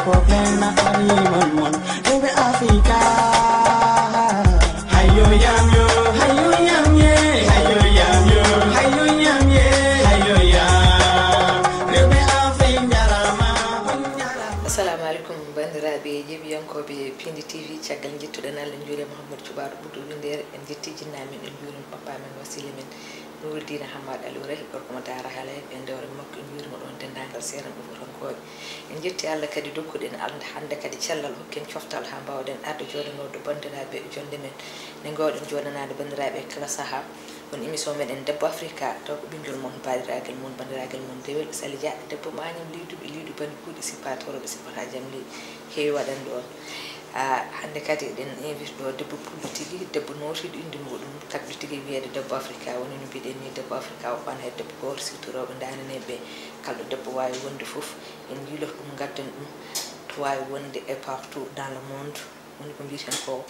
problem na animal mon rewɓe Africa hayo yam yo hayo yam ye hayo yam yo hayo yam ye hayo yam rewɓe Afrique jarama assalamu alaikum bandiraɓe jeeɓiyankoɓe Pindi TV caggal jettuɗen Allah juure Mouhamadou Thioubaro ɓurɗo windere en jetti jinnamen en juuren papa men wasile men Nouridina Hamad Aliou Rahi gorko mo Dara Halay ɓe ndewre makko en juurima ɗon dendagal seeran ɗuɓotonkoɓe en jetti Allah kadi dokkuɗen hande kadi cellal hokken coftal ha mbawɗen arde joɗanoɗo bandiraɓe jonde men ne gowɗen joɗanade bandiraɓe kala saaha on émission meɗen Debbo Africa taw ko ɓinguel moon badiraguel moon bandiraguel moon dewel Sali Dia debbo mañam liiduɓe liidu bani kuuɗi sippatoroɓe sippata jaam li heewi waɗande on hande kadi eɗen invite ɗo debbo pullo tigui debbo notiɗo inde muɗum tabɓi tigui wiyede Debbo Africa woni no mbiɗen ni Debbo Africa o ɓan hedde debbo goto surtout rewɓe dananeɓe kalɗo debbo wawi wonde foof en jiiloto ɗum gadden ɗum to wawi wonde e partout dans le monde woni ko mbiten ko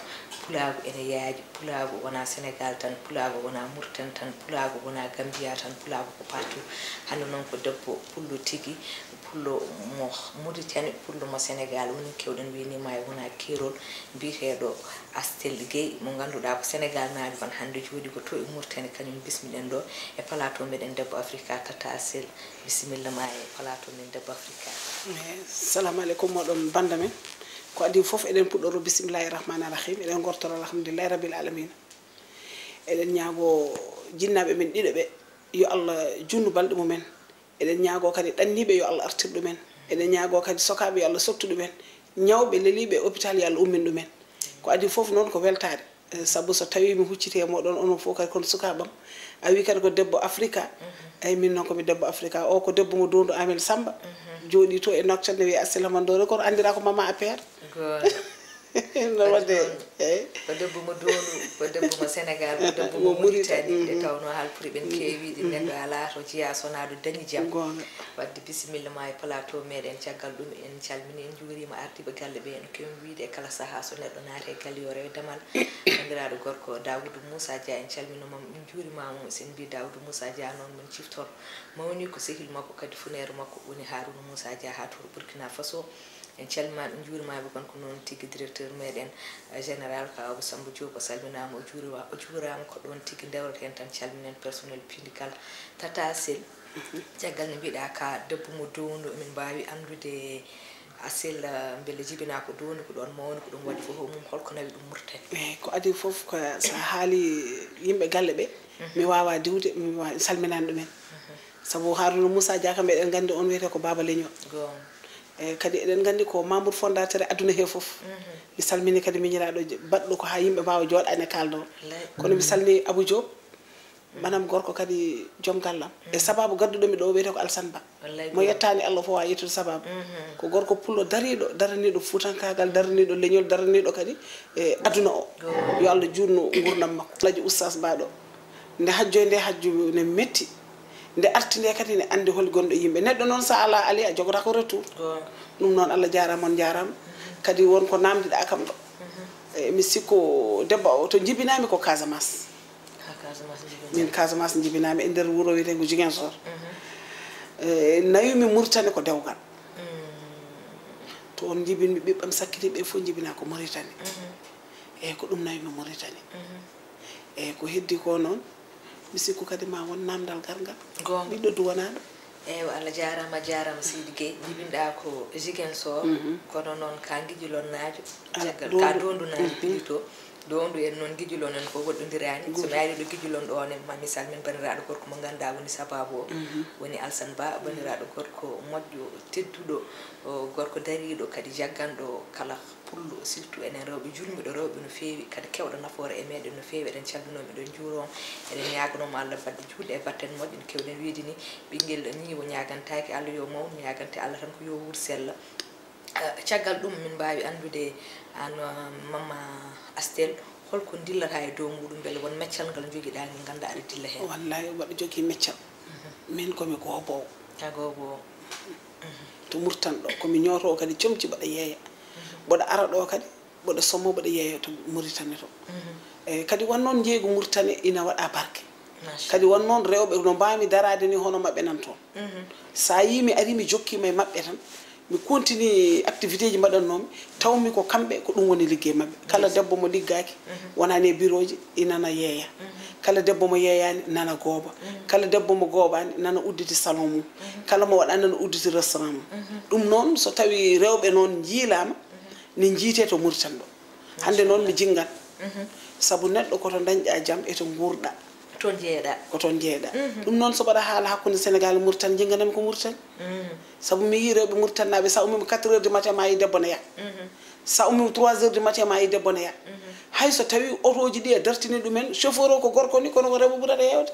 pulago ene yaaji pulago wona Sénégal tan pulago wona Mauritanie tan pulago wona Gambia tan pulago ko partout hande noon ko debbo pullo tigui pullo mo Mauritanie pullo mo Sénégal woni kewɗen winima e wona kerol mbiteɗo Astel Gueye mo ganduɗa ko Sénégal naajo kon hande jooɗi ko to e Mauritanie kañum bismiɗen ɗo e plateau meɗen Debbo Africa Tata Astel bisimilla ma e plateau men Debbo Africa. Assalamu aleykum moɗon banda men ko adi foof eɗen puɗɗoro bisimillahi rahmani rahim eɗen gortoro alhamdulillahi rabbil alamina eɗen ñaago jinnaɓe men ɗiɗo ɓe yo Allah junnu balɗe mumen eɗen ñaago kadi ɗanniɓe yo Allah artir ɗumen eɗen ñaago kadi sokaɓe yo Allah sottu ɗumen ñawɓe leliɓe hôpital yo Allah ummin ɗumen ko adi foof noon ko weltare saabu so tawi mi hucciti e moɗon onon fof kadi kono sukaɓam a wi kadi ko Debbo Africa eyyi min noon komi Debbo Africa o ko debbo mo Doundou Amel Samba jooɗi to e Nouakchott ne wiye Assilamandore kono andira ko mama APR no wadde eyyi ko debbo mo Doundou ko debbo mo Sénégal ko debbo mo Mauritanie nde tawno halpuri ɓen keewiɗi neɗɗo ala to jeeya sona ɗo dañi jaam wadde bisimilla ma e plateau meɗen caggal ɗum en calmini en juurima ardiɓe galle ɓe no kewi wiide e kala saaha so neɗɗo naati e galle yo rewe damal bandiraɗo gorko Daoudou Moussa Dia en calminimamo en juurimamo sen mbi Daoudou Moussa Dia noon min ciftor mawni ko sehil makko kadi funere makko woni Harouna Moussa Dia ha to Burkina Faso en calminama en juurimaɓe kon ko noon tigui directeur meɗen général Kaw Samba Diop o salminama o juurama ko ɗon tigui dewreten tan calminen personnel pindical Tata Asel caggal ne mbiɗa ka debbo mo Doundou emin mbawi andude Asel beele jibina ko Doundou ko ɗon mawni ko ɗum waɗi fof mum holko nawi ɗum Mauritanie eyyi ko adi foof ko sa haali yimɓe galle ɓe mi wawa diwde mi wawi salminani ɗumen saabu Harouna Moussa Dia kam eɗen gandi on wiyete ko Baba Leñol eyyi kadi eɗen gandi ko membre fondateur aduna he foof mi salmini kadi miñiraɗo baɗɗo ko ha yimɓe mbawa jooɗani kaldo kono mi salmini Abou Diop manam gorko kadi joom gallam e sababu gadduɗomi ɗo wiyete ko Alassane Ba mo yettani Allah fof wa yettude sababu ko gorko pullo dariɗo daraniɗo fuutankagal daraniɗo leñol daraniɗo kadi e aduna o yo Allah jutno gurdam makko alaji oustaz baɗo nde hajjoy nde hajju ne metti nde arti nde kadi ne andi hol gonɗo yimɓe neɗɗo noon sa ala ali a jogota ko retour ɗum noon Allah jarama on jarama kadi wonko namdiɗa kam ɗo mi sikko debbo o to jibinami ko Casamance min Casamance jibinami e nder wuuro wiyeten ko Ziguinchor nawimi Mauritanie ko dewgal to on jibinmi ɓiɓɓam sakkitiɓe fof jibina ko Mauritanie eyyi ko ɗum nawimi Mauritanie eyyi ko heddi ko noon mi sikku kadi ma won namdal gargal ɓiɗɗo duwanaɗo eyyi Allah jarama Seydi Gueye jibinɗa ko Ziguinchor kono noon ka guijulonnajo caggal ka Doundou najo pilito Doundou en noon guijulon en ko woɗɗodirani so mi ari ɗo guijulon ɗo ne mami salmin bandiraɗo gorko mo ganduɗa woni sababu o woni Alassane Ba bandiraɗo gorko moƴƴo tedduɗo gorko dariɗo kadi jagganɗo kala pullo surtout enen rewɓe julmiɗo rewɓe no fewi kadi kewɗo nafoore e meɗen no fewi eɗen calminomi eɗen juurom eɗen ñaganoma Allah badde julɗe e batten moƴƴe no kewɗen wiide ni ɓinguel ñiwo ñagantaki Allah yo mawnu ñagante Allah tan ko yo wuur sella caggal ɗum min mbawi andude an Mama Astel holko dillata e dow muɗum beele won meccal ngal joguiɗa ngal ganda aɗa dilla hen wallahi waɗa jogui meccal min komi gobowo gobowo to Mauritanie ɗo komi ñoto kadi comci mbaɗa yeeya mboɗo ara ɗo kadi mboɗo sommo mboɗo yeeya to Mauritanie to eyyi kadi won noon jeygu Mauritanie ina waɗa barke kadi won noon rewɓe no mbami darade ni hono mabɓe nan toon sa yi mi ari mi jokkima e mabɓe tan mi continue activité ji mbaɗannomi tawmi ko kamɓe ko ɗum woni liggey mabɓe kala debbo mo liggaki wonani e bureau ji inana yeeya kala debbo mo yeeyani nana gooba kala debbo mo goobani nana udditi salon mum kala mo waɗa nana udditi restaurant mum ɗum noon so tawi rewɓe noon jiilama ne jiite to Mauritanie ɗo hande noon mi jinggan sabu neɗɗo koto dañƴa jaam eto gurɗa toon jeeɗa ko toon jeeɗa ɗum noon so mbaɗa haala hakkude Sénégal e Mauritanie jinganami ko Mauritanie sabu mi yi rewɓe Mauritanie naɓe sa ummima 4 heures du matin ma yi debbo ne yaa sa ummima 3 heures du matin ma yi debbo ne yaa hay so tawi otoji ɗi e dartini ɗumen chauffeur o ko gorko ni kono ko rewɓe ɓurata yewde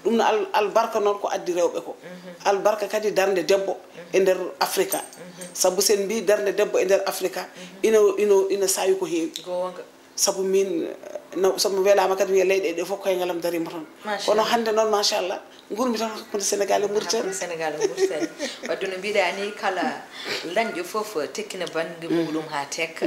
ɗum no albarka noon ko addi rewɓe ko albarka kadi darde debbo e nder Africa sabu sen mbi darde debbo e nder Africa ina sawi ko heewi sabu min somi welama kadi wiya leyɗe ɗe fof koyngalam darima toon kono hande noon machallah gurmi tan hakkude Sénégal e Mauritanie Sénégal e Mauritanie wadde no mbiɗa ni kala dañƴo fof tekkina banggue muɗum ha tekka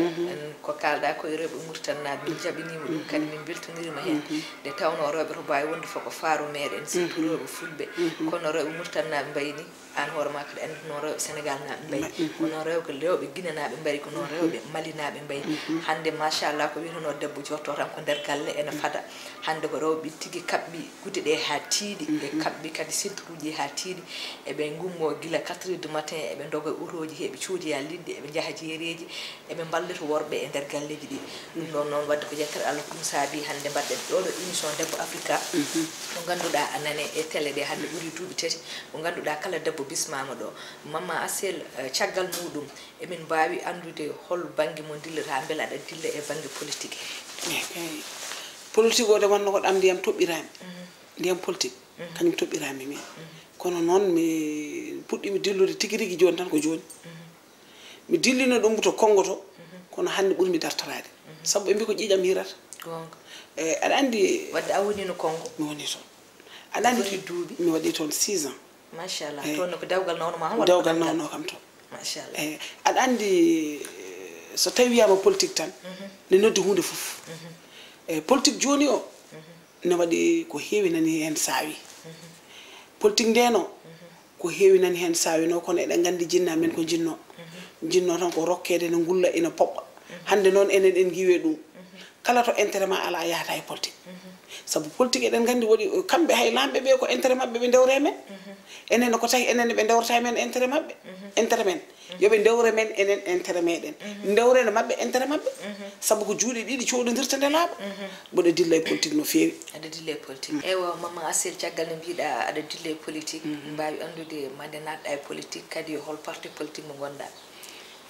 ko kalɗa koye rewɓe Mauritanie naɓe min jaɓinima ɗum kadi min beltonirima hen nde tawno rewɓe to mbawi wonde foko faaru meɗen surtout rewɓe fulɓe kono rewɓe Mauritanie naɓe mbayni an hoorema kadi andi noon rewɓe Sénégal naɓe mbayi kono rewɓe Guinée naɓe mbayi ko noon rewɓe Mali naɓe mbayi hande machallah ko wiyeteno debbo jotto tan ko nder galle ene fada hande ko rewɓe tigui kaɓɓi gude ɗe ha tiiɗi ɓe kaɓɓi kadi centruji ha tiiɗi eɓe gummo guila 4 heures du matin eɓe doga otoji heɓe coodiya lidde eɓe jaaha jeereji eɓe ballita worɓe e nder galleji ɗi ɗum ɗon noon wadde ko yettere Allah ko ɗum saabi hande mbaɗɗen ɗoɗo émission debbo Africa mo ganduɗa a nane e télé ɗe hande ɓuuri duuɓi 3 mo ganduɗa kala debbo bismama ɗo Mama Asel caggal muɗum emin mbawi andude hol banggue mo dillata beele aɗa dilla e banggue politique politique o de wonno ko ɗam ndiyam toɓɓirami ndiyam politique kañum toɓɓirami min kono noon mi puɗɗimi dillude tigui rigui joni tan ko joni mi dillino ɗum to Congo to kono hande ɓuurmi dartorade saabu ɓe mbi ko ƴiƴam hirata aɗa andi wadde a woni no Congo mi woni toon aɗa andi duuɓi mi waɗi toon 6 ans machallah toon ko dewgal nawno ma ham dewgal nawno kam toon machallah aɗa andi so tawi wiyama politique tan ne noddi hunde foof politique joni o ne waɗi ko heewi nani hen saawi politique ndeno ko heewi nani hen sawino kono eɗen gandi jinna men ko jinno tan ko rokkede ne gulla ina poɓɓa hande noon enen en giwe ɗum kala to intérêt ma ala yahata e politique sabu politique eɗen gandi waɗi kamɓe hay lamɓe ɓe ko intérêt mabɓe ɓe dewre men enen ko tawi enen ɓe dewrata men intérêt mabɓe intérêt men yoɓe dewre men enen intérêt meɗen dewrene mabɓe intérêt mabɓe sabu ko juuɗe ɗiɗi coɗodirta nde laaɓa mboɗo dilla e politique no feewi aɗa dilla e politique eywa Mama Asel caggal no mbiɗa aɗa dilla e politique mbawi andude mande natɗa e politique kadi hol parti politique mo gonɗa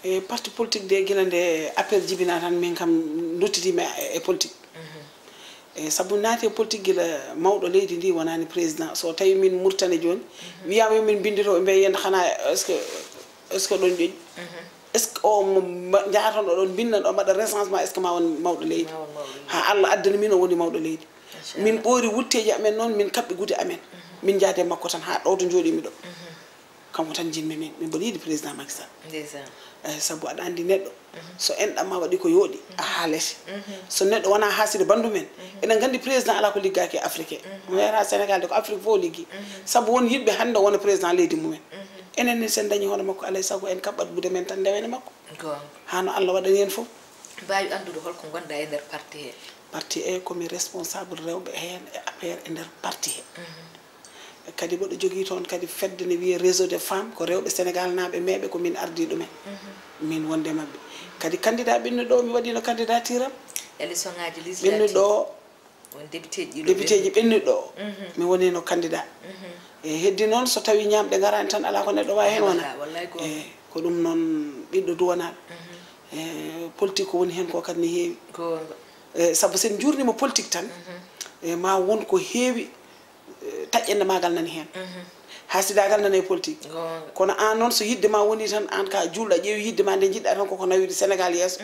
e parti politique de guila nde affaire jibina tan min kam duttitima e politique e sabu naati e politique gila mawɗo leydi ndi wonani président so tawi min Mauritanie joni wiyama min bindito ɓe yenda xana est ce que ɗon ƴoƴi est ce que o jahatan ɗo ɗon binnan ɗo mbaɗa recensement est ce que ma won mawɗo leydi ha Allah addani min o woni mawɗo leydi min ɓoori wutteji amen noon min kaɓɓi gude amen min jaade makko tan ha ɗo to jooɗimi ɗo kanko tan jinmi min min mboɗo yiiɗi président Macky Sall sabu aɗa andi neɗɗo so enɗam ma waɗi ko yooɗi a haalete so neɗɗo wona haaside bandu men eɗen gandi président ala ko liggaki e africain mo yeyata Sénégal de ko Afrique fof liggi sabu won yiɗɓe hande wona président leydi mumen enen ni sen dañi hono makko alay sago en kaɓɓat gude men tan ndewene makko hano Allah waɗani hen fof mbawi andude holko gonɗa e nder parti he parti e komi responsable rewɓe hen e affaire e nder parti he kadi mboɗo jogui toon kadi fedde ne wiye réseau des femmes ko rewɓe Sénégal naɓe meeɓe ko min ardi ɗumen min wonde mabɓe kadi candidat ɓinnu ɗo mi waɗino candidature am élection ngaji législative ɓinnu ɗo won député ji ɓennuɗo ɗo mi wonino candidat e heddi noon so tawi ñamɗe garani tan ala ko neɗɗo wawi hen wona e ko ɗum noon ɓiɗɗo duwanaɓe e politique ko woni hen ko kadi ne heewi e saabu sen jurnima politique tan e ma won ko heewi taƴƴende magal nani hen hasidagal nani e politique kono an noon so yidde ma woni tan an ka julɗa ƴeewi yidde ma nde jiɗɗa tan koko nawide Sénégal yeeso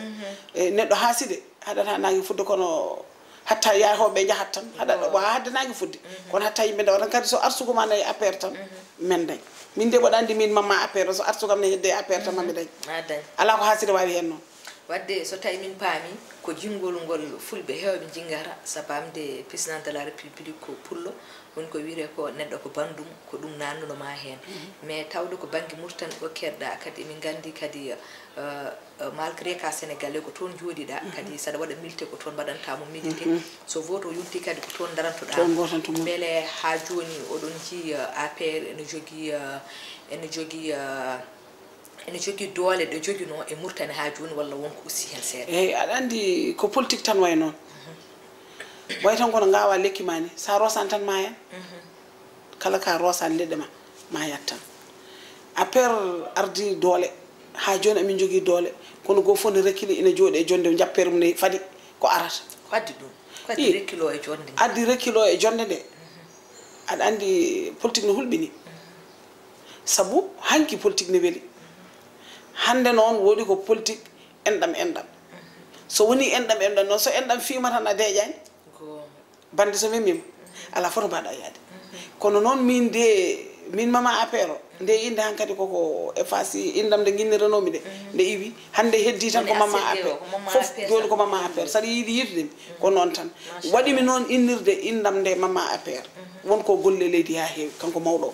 e neɗɗo haaside haɗata nagi fudde kono hatta yahoɓe jahat tan haɗa ha haddanaki fudde kono hatta yimɓe ndewa tan kadi so arsuguma nayi affaire tan men dañ min de mboɗa andi min mamma affaire so arsugam ne hedde affaire tan mami dañ ala ko haaside wawi hen noon wadde so tawi min paami ko jingol ngol fulɓe heewɓe jingata sabamde président de la république ko pullo woni ko wiyete ko neɗɗo ko bandum ko ɗum nannunoma heen mais tawde ko banque murtan o kerɗa kadi min gandi kadi malgré ka sénégalais ko toon jooɗiɗa kadi saɗa waɗa milté ko toon mbaɗantamo milité so vote o yonti kadi ko toon darantoɗa beele ha joni oɗon ji APR ene jogui doole ɗo joguino e murtani ha joni walla wonko ussi hen seeɗa eyyi aɗa andi ko politique tan way noon way tan kono gawa lekki ma ni sa rosan tan ma hen kala ka rosan leɗɗe ma yat tan APR ardi doole ha joni amin jogui doole kono go fof ne rekkili ina jooɗi e jonde jappere mum ne faadi ko arata ko addi ɗum ko addi rekkilo e jonde addi rekkilo e jonde nde aɗa andi politique ne hulɓini saabu hanki politique ne weeli hande noon woodi ko politique enɗam so woni enɗam noon so enɗam fiima tan a deeƴani bande so memima ala foto mbaɗa yaade kono noon min mama APR o nde inde hankkadi koko effacé indam nde guinniranomi nde iwi hande heddi tan ko mama APR fof joni ko mama APR saɗa yiiɗi yirdemi ko noon tan waɗimi noon innirde indam nde mama APR wonko golle leydi ha heewi kanko mawɗo o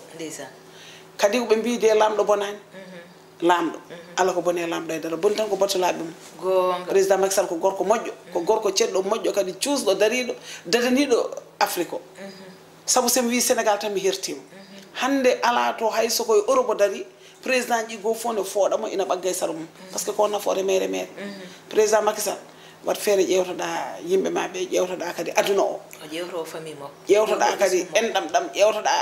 kadi koɓe mbi de lamɗo bonani lamɗo ala ko bone lamɗo e dara boni tan ko battolaɓe mum président Macky Sall ko gorko moƴƴo ko gorko ceɗɗo moƴƴo kadi cuusɗo dariɗo dadaniɗo Afrique o saabu somi wi Sénégal tan mi hertima hande ala to hay sokoye Europe dari président ji goo fof ne fooɗamo ina ɓagga e sara mum par ce que ko nafoore mere président Macky Sall wat feere ƴewtoɗa yimɓe ma ɓe ƴewtoɗa kadi aduna o ƴewtoɗa kadi enɗam ɗam ƴewtoɗa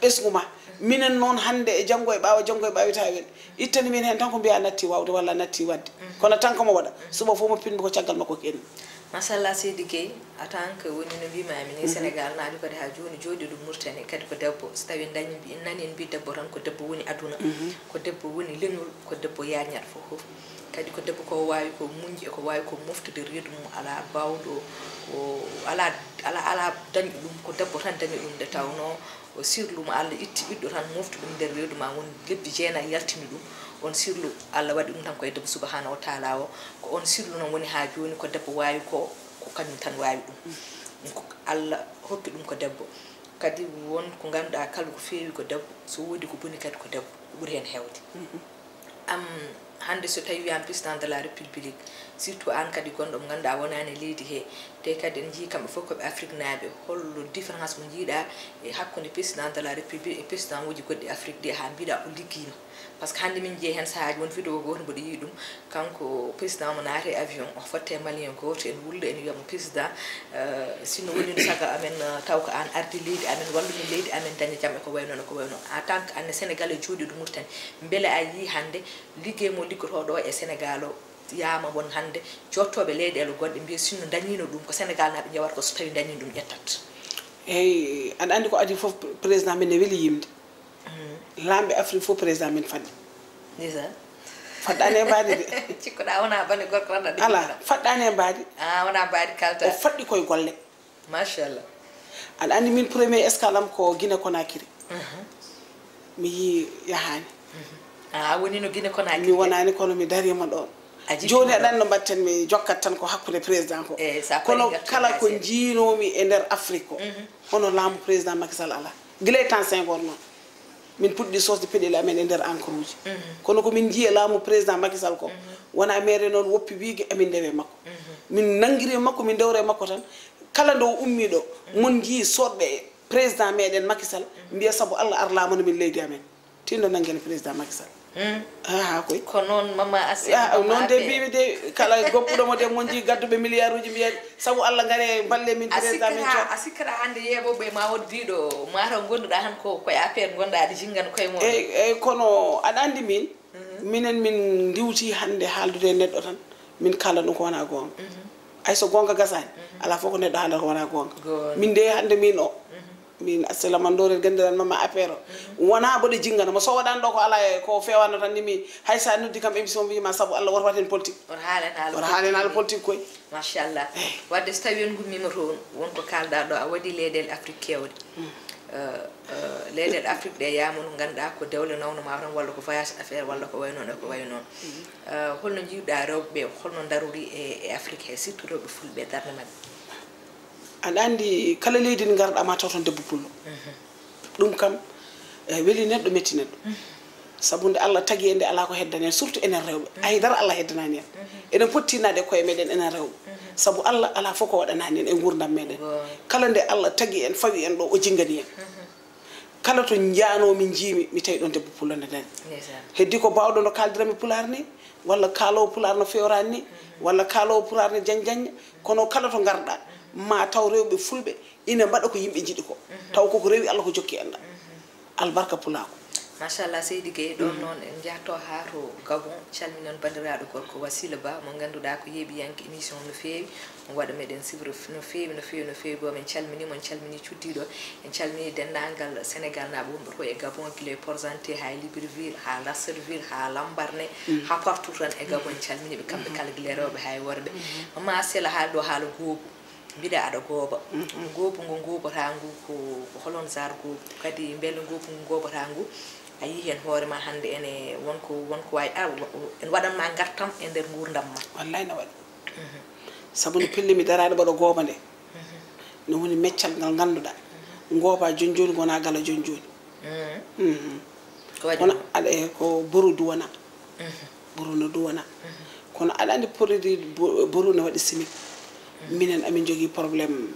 ɓesgu ma minen noon hande e janggo e ɓaawa tawen ittani min hen tan ko mbiya natti wawde walla natti wadde kono tan komo waɗa suba fof mo pinmi ko caggal makko kenni machallah Seydi Gueye en tant que woni no mbimami ni Sénégal naaɗi kadi ha joni jooɗi ɗum murtani kadi ko debbo so tawi dañi nani en mbi debbo tan ko debbo woni aduna ko debbo woni leñol ko debbo yañat fof kadi ko debbo ko wawi ko muñji e ko wawi ko moftude reedu mum ala bawɗo o ala dañi ɗum ko debbo tan dañi ɗum nde tawno o sirlu mo Allah itti ɓiɗɗo tan moftu ɗum nder reedu ma won lebbi jeenayi yaltini ɗum on sirlu Allah waɗi ɗum tan koye debbo subahanahu wa taala o ko on sirlu noon woni ha joni ko debbo wawi ko kañum tan wawi ɗum ko Allah hokki ɗum ko debbo kadi won ko ganduɗa kala ko feewi ko debbo so woodi ko boni kadi ko debbo ɓuuri hen hewde hande so tawi wiyama président de la république surtout an kadi gonɗo mo ganduɗa wonani leydi he te kadi en jii kamɓe fof koɓe Afrique naaɓe hollo différence mo jiiɗa e hakkude président de la république e président uji goɗɗi Afrique ɗi ha mbiɗa o ligguima par ce que hande min jeeyi hen saahaji won vidéo goto mboɗo yii ɗum kanko président mo naate avion o fotte malien goto en wullo en wiyamo président sinno wonino saga amen taw ko an ardi leydi amen wallumin leydi amen daña jaam e ko wayno en tant que anne sénégalais jooɗi ɗum murtani beele a yii hande ligguey mo liggotoɗo e Sénégal o yama won hande jottoɓe leyɗele goɗɗe mbiya sinno dañino ɗum ko Sénégal naɓe jewata ko so tawi dañi ɗum ƴettat eyyi aɗa andi ko adi foof président men ne weeli yimde lamɓe Afrique fof président men faɗɗi faɗɗani e mbaadi de cikkuɗa wona bane gorko tan ɗaɗi ala faɗɗani e mbaadi wona mbaadi kalta o faɗɗi koye golle machallah aɗa andi min premier escale am ko Guinée Conakry mi yi yahani woni no Guinée Conakry mi wonani kono mi darima ɗon joni aɗan no mbatten mi jokkat tan ko hakkude président ko kono kala ko jiinomi e nder Afrique o hono laamu président Macky Sall ala guila e temps Senghor noon min puɗɗi sosde peɗeli amen e nder encre uji kono komin jii e laamu président Macky Sall ko wona mere noon woppi wiige emin ndewe makko min nanguiri makko min dewre makko tan kala ndo ummi ɗo mon jii soɗɓe président meɗen Macky Sall mbiya saabu Allah ar laamano min leydi amen tinno nanguene président Macky Sall koy ko noon mama asi noon de mbimi de kala goppuɗomo de mon jii gadduɓe milliard uji mbiyen saabu Allah gaare balle min président min a sikkata hande yeɓoɓe ma wod biɗo mataw gonduɗa han ko koye APR gonɗa aɗa jingano koye mo eyyi kono aɗa andi minen min diwti hande haaldude e neɗɗo tan min kala ɗum ko wona gonga hay so gonga gasani ala fof ko neɗɗo haaldata ko wona gonga min de hande min o min assalamu ndore gandiran mama APR wona boɗe jinganamo so waɗani ɗo ko ala ko fewano tan nimi hay sa noddi kam émission mbima saabu Allah woto waten politique woto haalen haala politique koye machallah wadde so tawi en gummima toon wonko kalɗa ɗo a waɗi leyɗele Afrique kewɗe leyɗeɗe Afrique ɗe yamuno ganduɗa ko dewle nawno ma tan walla ko voyage affaire walla ko way noon e ko way noon holno jiiɗa rewɓeɓe holno darori e Afrique he surtout rewɓe fulɓe darde mabɓe aɗa andi kala leydi ndi garɗa ma taw ton debbo pullo ɗum kam weeli neɗɗo metti neɗɗo sabu nde Allah tagi nde ala ko heddani en surtout enen rewɓe haydara Allah heddanani en enen pottinade koye meɗen enen rewɓe sabu Allah ala fof ko waɗanani en e gurdam meɗen kala nde Allah tagi en fawi en ɗo o jingani en kala to jaanomi jiimi mi tawi ɗon debbo pullo nde dani heddi ko bawɗo no kaldirami pular ni walla kaalowo pular no fewrani ni walla kaalowo pular ne janjanja kono kala to garɗa ma taw rewɓe fulɓe ina mbaɗa ko yimɓe jiɗi ko taw koko rewi Allah ko jokki enɗa albarka pulako machallah Seydi Gueye ɗon noon en jahto ha to Gabon calminon bandiraɗo gorko Wasila Ba mo ganduɗa ko yeeɓiyanke émission no feewi on waɗa meɗen sivre no feewi bo min calminimo en calmini cuddiɗo en calmini dendagal Sénégal naɓe wonɓe to e Gabon guila Port-Gentil ha Libreville ha Lasserville ha Lambaréné ha partout tan e Gabon en calminiɓe kamɓe kala guila rewɓe hay worɓe mama sela haali ɗo haala goobu mbiɗa aɗa gooba goobu ngu goobata ngu ko holon sar goobu kadi beele goobu ngu goobata ngu a yii hen hoorema hannde ene wonko wawi en waɗanma gartam e nder gurdam ma wallay ne waɗi sabu no pellimi daraɗe mbaɗo gooba nde ne woni meccal ngal ganduɗa gooba joni joni gona gala joni joni kono aɗa ko boru duwana boru no duwana kono aɗa andi produit boru ne waɗi simik minen amin jogui probléme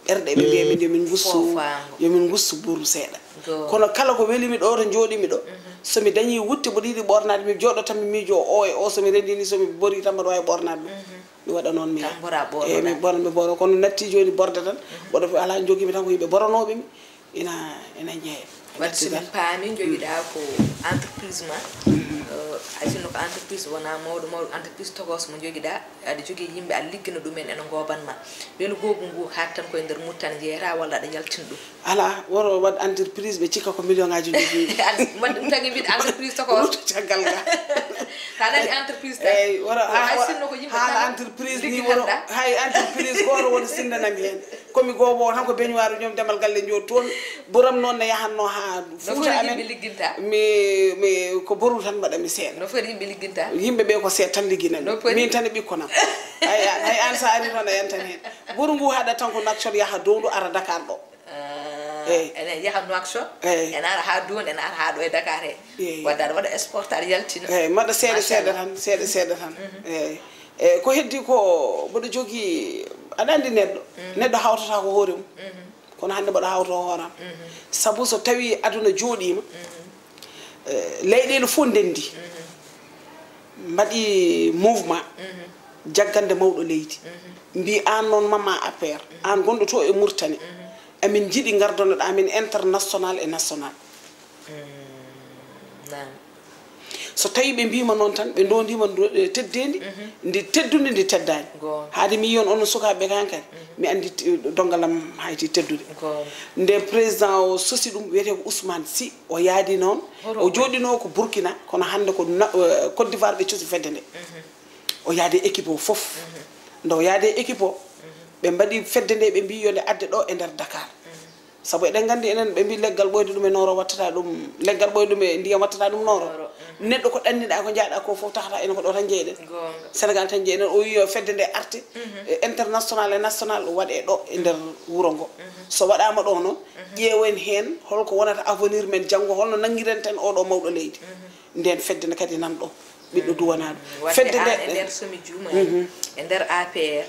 ɓerɗe ɓe mbiya min yomin gussu boru seeɗa kono kala ko welimi ɗo to jooɗimi ɗo somi dañi wutte mboɗo yiɗi ɓornade mi jooɗo tan mi miijo o e o somi rendini somi bori tan mbaɗa wawi ɓornade ɗum mi waɗa noon mi eyi mi ɓoro kono natti joni borde tan mboɗo ala joguimi tan ko yimɓe boranoɓe mi ina jeeya wadde somin paami joguiɗa ko entreprise ma haysinno ko entreprise wona mawɗo entreprise togos mo joguiɗa aɗa jogui yimɓe aɗa liggina ɗumen ene gobanma weelo googu ngu hat tan koye nder muttane jeeyata walla aɗa yaltina ɗum ala woro waɗ entreprise ɓe cikka ko million ngaji jogui wadde ɗum tagui mbiɗa entreprise togos caggal ga sa nani entreprise tan eyyi woro haysinno ko yimɓe haala entreprise ni woro hay entreprise goto woni sindanami hen komi goobowo tan ko beñoir ñoom demal galle joni toon boram noon ne yahanno ha Fouta amen mi ko boru tan mbaɗami seeɗa no foti yimɓe ligginta yimɓe ɓe ko seeɗa tan ligginami min tan e ɓikkonam hay an sa ari noon a yantan hen boru ngu haɗa tan ko natcol yaha downdu ara Dakar ɗo ene yaha Nouakchott ene ara ha downdu ene ara ha ɗo e Dakar he wadde aɗa waɗa export aɗa yaltina eyyi mbaɗa seeɗa tan seeɗa tan eyyi ko heddi ko mboɗo jogui aɗa andi neɗɗo hawtata ko hoore mum kono hannde mbaɗa hawto hooram sabu so tawi aduna jooɗima leyɗele fof ndendi mbaɗi mouvement jaggande mawɗo leydi mbi an noon mama APR an gonɗo to e Mauritanie amin jiiɗi gardonoɗa amin international e national so tawi ɓe mbima noon tan ɓe dondima teddedi ndi teddude ndi teddani haade mi yiyon on sukaɓe kan kadi mi andi dongalam hayti teddude nde président o sosi ɗum wiyete ko Ousmane Sy o yaadi noon o jooɗino ko Burkina kono hande ko Côte d'Ivoire ɓe cuusi fedde nde o yaade équipe o foof nde o yaade équipe o ɓe mbaɗi fedde nde ɓe mbi yonde adde ɗo e nder Dakar sabu eɗen gandi enen ɓe mbi leggal ɓoyde ɗum e noro wattata ɗum leggal ɓoyde ɗum e ndiyam wattata ɗum noro neɗɗo ko ɗanniɗa ko jaaɗa ko fof tahata ene ko ɗo tan jeyɗen Sénégal tan jeyɗen o wi fedde nde arte international e national waɗe ɗo e nder wuro ngo so waɗama ɗo noon ƴeewen hen holko wonata avenir men janggo holno nanguiren ten oɗo mawɗo leydi nden fedde nde kadi nan ɗo ɓiɗɗo duwana ɗum fedde nde e nder somi juumani e nder APR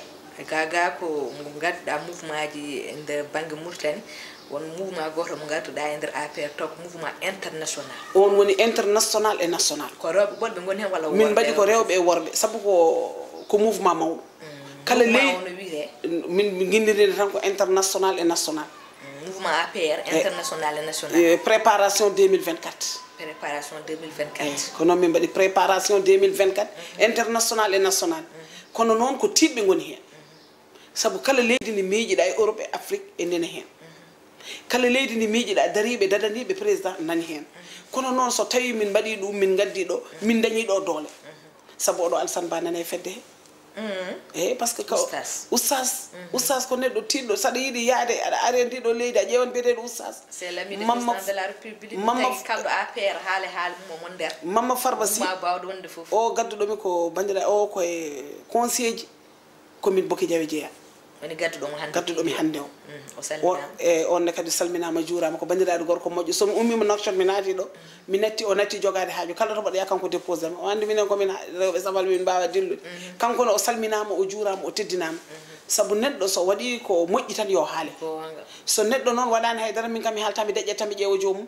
gaga ko gadduɗa mouvement ji e nder banggue Mauritanie won mouvement goto mo gadduɗa e nder APR taw ko mouvement international on woni international e national ko rewɓe ɓolɓe goni hen walla min mbaɗi ko rewɓe e worɓe saabu ko mouvement mawɗo kala leydi min guindiride tan ko international e national mouvement APR international et national préparation 2024 préparation 2024 kono min mbaɗi préparation 2024 international et national kono noon ko tiɗɓe goni hen sabu kala leydi ndi miijiɗa e Europe e Afrique e nene hen kala leydi ndi miijiɗa dariɓe dadaniɓe président nani hen kono noon so tawi min mbaɗi ɗum min gaddi ɗo min dañi ɗo doole sabu oɗo Alassane Ba nane fedde he parce que oustas ko neɗɗo tiɗɗo saɗa yiɗi yaade aɗa are ndiɗo leydi a ƴeewan biyeteɗo oustas c'est l'ami de président de la république tagi kalɗo APR haale mum nder Mamma Farba Sy bawɗo wonde fof o gadduɗomi ko bandira o koye conseiller ji commune Boki Diawe Jeeya woni gadduɗomi hannde o onne kadi salminama juurama ko bandiraɗo gorko moƴƴo somi ummima nokshot mi naati ɗo mi natti o natti jogade haaju kala to mbaɗa ya kanko dépose am o andi minen komin rewɓe sabal min mbawa dillude kanko ne o salminama o juurama o teddinama sabu neɗɗo so waɗi ko moƴƴi tan yo haale so neɗɗo noon waɗani haydara min kam mi haalta mi deƴƴata mi ƴeewa jomum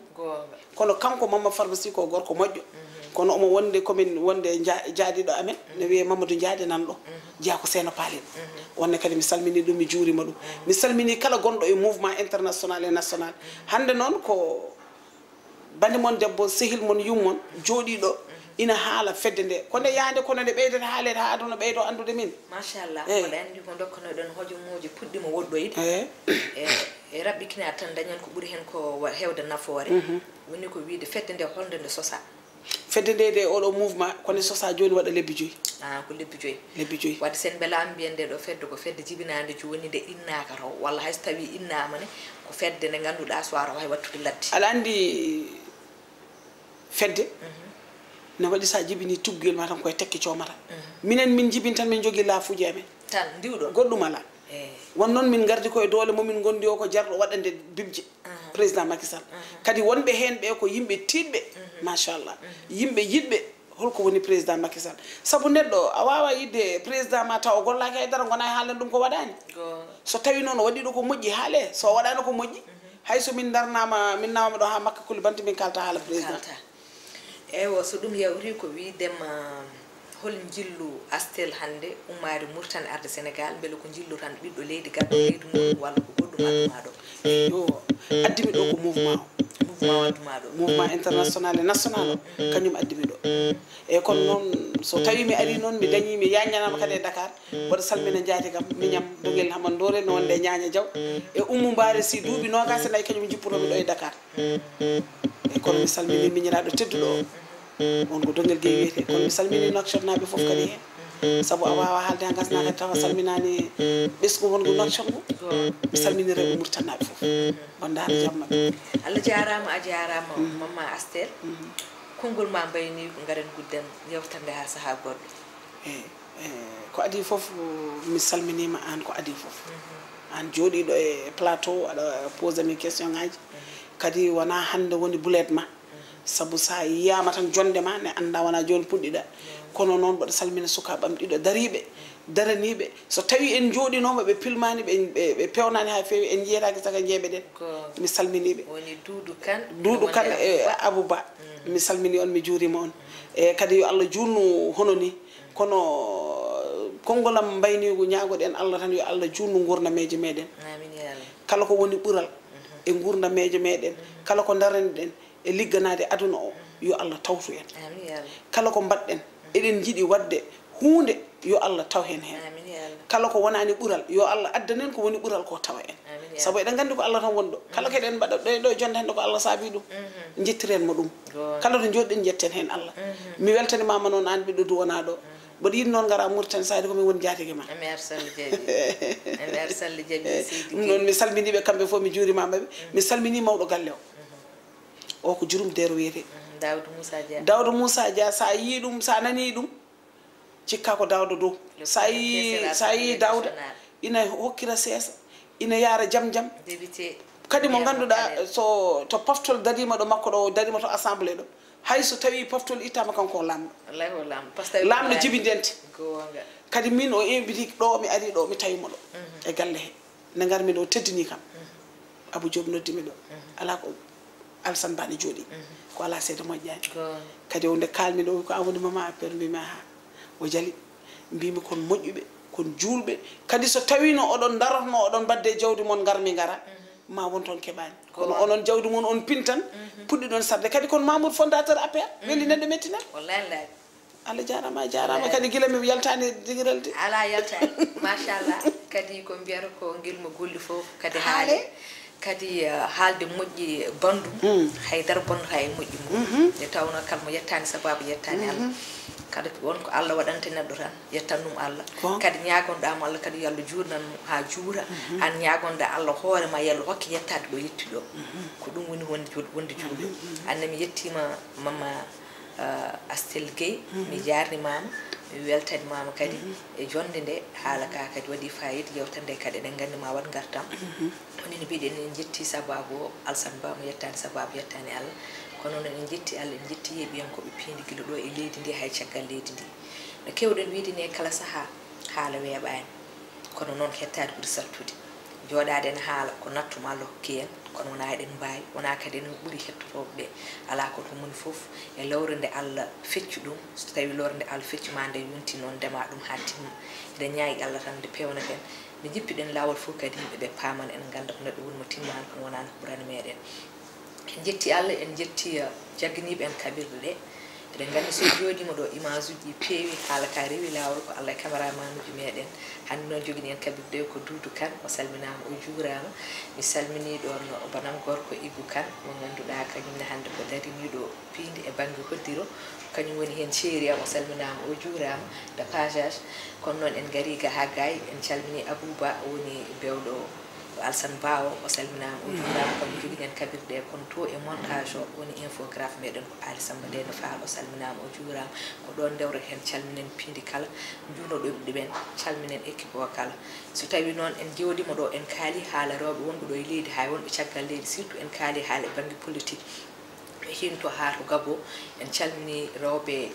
kono kanko Mamma Farba Sy ko gorko moƴƴo kono omo wonde komin wonde jaadiɗo amen ne wiye Mamadou Diadi nan ɗo jeeya ko Seeno Paalel wonne kadi mi salmini ɗum mi juurima ɗum mi salmini kala gonɗo e mouvement international et national hande noon ko bani mon debbo sehil mon yummon jooɗiɗo ina haala fedde nde ko nde yahde kono nde ɓeydete haalede ha aduna ɓeydo andude min machallah oɗa andi ko dokkonoɗen hojomuji puɗɗima woɗɗoyde e raɓɓikina tan dañan ko ɓuuri hen ko hewde nafoore woni ko wiide fedde nde holde nde sosa fedde nde de oɗo mouvement kone sosa joni waɗa lebbi joyyi ko lebbi joyyi wadde sen belami mbiyen nde ɗo fedde ko fedde jibinade joni nde innaka taw walla hayso tawi innama ne ko fedde nde ganduɗa so ara hay wattude ladde aɗa andi fedde ne waɗi sa jibini tuggel ma tan koye tekke coomata minen min jibin tan min jogui laafuji amen tan ndiwɗo goɗɗum ala won noon min gardi koye doole momin gondi o ko jarɗo waɗande bibje président Macky Sall kadi wonɓe hen ɓe ko yimɓe tiɗɓe machallah yimɓe yiɗɓe holko woni président Macky Sall sabu neɗɗo a wawa yidde président ma taw o gollaki haydara gona e haalen ɗum ko waɗani so tawi noon o waɗi ɗo ko moƴƴi haale so waɗano ko moƴƴi hayso min darnama min nawama ɗo ha Makka Coulibaly min kalta haala président eywo so ɗum yawri ko widema hol jillu Astel hande ummade Mauritanie arde Sénégal beele ko jillu tan ɓiɗɗo leydi garɗo leydi mum walla ko goɗɗum adduma ɗo yo addimi ɗo ko mouvement adduma ɗo mouvement international et national o kañum addimi ɗo eyyi kono noon so tawi mi ari noon mi dañi mi yañanama kadi e Dakar mboɗo salmina jaati kam miñam Dogel Hamane Dore no wonde Ñaña Diaw e Oumou Mbare Sy duuɓi nogas e nayyi kañum jipputomi ɗo e Dakar eyyi kono mi salmini miñiraɗo tedduɗo o on ko Dogel Gueye wiyete kono mi salmini Nouakchott naɓe foof kadi hen saabu a wawa haalde ha gasna kadi tawa salminani ɓesgu wongu Nouakchott ngu mi salmini rewɓe Mauritanie naɓe foof wondare jamma Allah jarama a jarama Mamma Astel konngol ma mbayni ko garen gudden yewtande ha saaha goɗɗo ko adi foof mi salminima an ko adi foof an jooɗiɗo e plateau aɗa pose mi question ngaji kadi wona hande woni bulet ma sabu sa yiyama tan jonde ma ne anda wona joni puɗɗiɗa kono noon mboɗo salmina sukaɓam ɗiɗo dariɓe daraniɓe so tawi en jooɗinoma ɓe pilmani ɓe pewnani ha fewi en jiyetaki saka jeeɓeɗen mi salminiɓe woni Doudou Kane e Abouba mi salmini on mi juurima on e kadi yo Allah junnu hono ni kono konngolam mbaynigu ñaagoɗen Allah tan yo Allah junnu gurnameje meɗen kala ko woni ɓural e gurnameje meɗen kala ko daraniɗen e ligganade aduna o yo Allah tawtu en kala ko mbaɗɗen eɗen jiiɗi wadde hunde yo Allah taw hen hen kala ko wonani ɓural yo Allah addanen ko woni ɓural ko tawa en sabu eɗen gandi ko Allah tan woni ɗo kala ko eɗen mbaɗa ɗo jonde hande ko Allah saabi ɗum jettirenmo ɗum kala to joɗɗen jetten hen Allah mi weltanimama noon an ɓiɗɗo duwana ɗo mboɗo yiɗi noon gara Mauritanie sayde komin woni jaatige ma ɗum noon mi salminiɓe kamɓe fof mi juurimaɓeɓe mi salmini mawɗo galle o ko Jurum Dero wiyete Daouda Moussa Dia sa yi ɗum sa nani ɗum cikka ko Daouda dow sa yi Daouda ina hokkira seesa ina yaara jam jam kadi mo ganduɗa so to paftol darima ɗo makko ɗo darima to assemblée ɗo hayso tawi paftol ittama kanko lamɗo lamɗo jibidente kadi min o inviti ɗo mi ari ɗo mi tawimo ɗo e galle he nde garmi ɗo teddini kam Abou Diop noddimi ɗo ala ko Alsane Bane jooɗi ko ala seeɗa moƴƴani kadi o nde kalmi ɗo ko an woni Mama APR mbimi ha o jali mbimi kon moƴƴuɓe kon julɓe kadi so tawino oɗon darotno oɗon mbadde jawdi moon garmi gara ma won toon keɓani kono onon jawdi moon on pintan puɗɗi ɗon sarde kadi kono Mamoudou fondateur APR weli neɗɗo mettina Allah jarama jarama kadi guila mi yaltani digiralde ala yaltani machallah kadi ko mbiyata ko guilmo golli foof kadi haale kadi haalde moƴƴi bandum haydara bonnata e moƴƴi mum nde tawno kalmo yettani sababu yettani Allah kadi wonko Allah waɗante neɗɗo tan yettan ɗum Allah kadi ñagonɗamo Allah kadi yo Allah jurnan ha juura an ñagonɗa Allah hoore ma yallo hokke yettade ɗo yetti ɗo ko ɗum woni wonde juuɗo anne mi yettima mama Astel Gueye mi jarnimama mi weltanimama kadi e jonde nde haala ka kadi waɗi fayida yewtande kadi eɗen gandi ma wat gartam woni no mbiɗen en jetti sababu o Alsane Ba mo yettani sababu yettani Allah kono noon en jetti Allah en jetti yeeɓiyankoɓe piindi guila ɗo e leydi ndi hay caggal leydi ndi no kewɗen wiide ne kala saaha haala weeɓani kono noon hettade ɓuuri saltude jooɗade en haala ko nattuma Allah hokki en kono wona eɗen mbawi wona kadi en ɓuuri hettotoɓeɓe ala ko ɗum woni foof e lawre nde Allah fecci ɗum so tawi lawre nde Allah feccima nde yonti noon ndema ɗum ha timma eɗen ñaagui Allah tan nde pewna en nde jippiɗen lawol fof kadi yimɓeɓe paman en ganda ko neɗɗo woni mo timmani kono wonani ko ɓurani meɗen en jetti Allah en jetti jagganiɓe en kaɓirɗe ɗe eɗen gandi so jooɗima ɗo image uji peewi haala ka rewi lawol ko Allah e caméraman uji meɗen hande noon jogini en kabirɗe ko Doudou Kane o salminama o juurama mi salmini ɗon o banam gorko Ibou Kane mo ganduɗa kañumne hande ko dariniɗo piindi e banggue hoddiro kañum woni hen ceeri am o salminama o juurama de passage kono noon en gari ga ha Gaye en calmini Abouba woni bewɗo Alsane Ba o salminama o juurama kono jogini en kabirɗe kono to e montage o woni infographe meɗen ko Ali Samba Ndeno Fall o salminama o juurama ko ɗon dewre hen calminen piindi kala juunoɗo ɓen calminen équipe o kala so tawi noon en jewdima ɗo en kaali haala rewɓe wonɓe ɗo e leydi hay wonɓe caggal leydi surtout en kaali haala e banggue politique hinto ha to Gabo en calmini rewɓe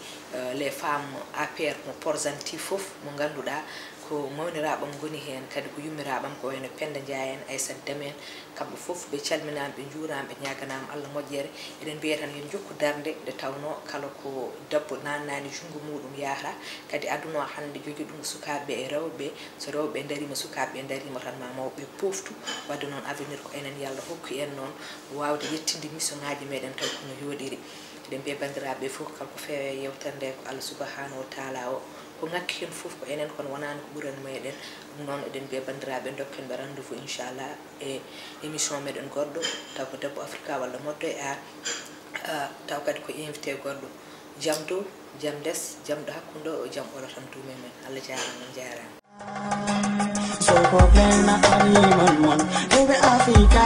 les femmes APR mo Porzanti foof mo ganduɗa ko mawniraɓam goni hen kadi ko yummiraɓam ko wayno Penda Ndiaye en Aissata Deme en kamɓe foof ɓe calminama ɓe juurama ɓe ñaganama Allah moƴƴere eɗen mbiya tan yen jokku darde nde tawno kala ko debbo nannani junggo muɗum yahata kadi aduna hande jogui ɗum sukaɓeɓe e rewɓeɓe so rewɓeɓe darima sukaɓeɓe darima tan ma mawɓe poftu wadde noon avenir ko enen Yallah hokki en noon wawde yettinde mission ngaji meɗen taw kono yoɗiri eɗen mbiya bandiraɓe foof kala ko feewe yewtere nde ko Allah subahanahu wa taala o ko ngakki hen foof ko enen kono wonani ko ɓurani meɗen ɗum noon eɗen mbiya bandiraɓe dokken ɓe rendez-vous inchallah e émission meɗen goɗɗo taw ko debbo Africa walla moddo e ar taw kadi ko invité goɗɗo jaam dow jaam less jaam ɗo hakkude o jaam ɓolo tan duumen men Allah jarama on jarama so ko plena ari mon mon rewɓe Africa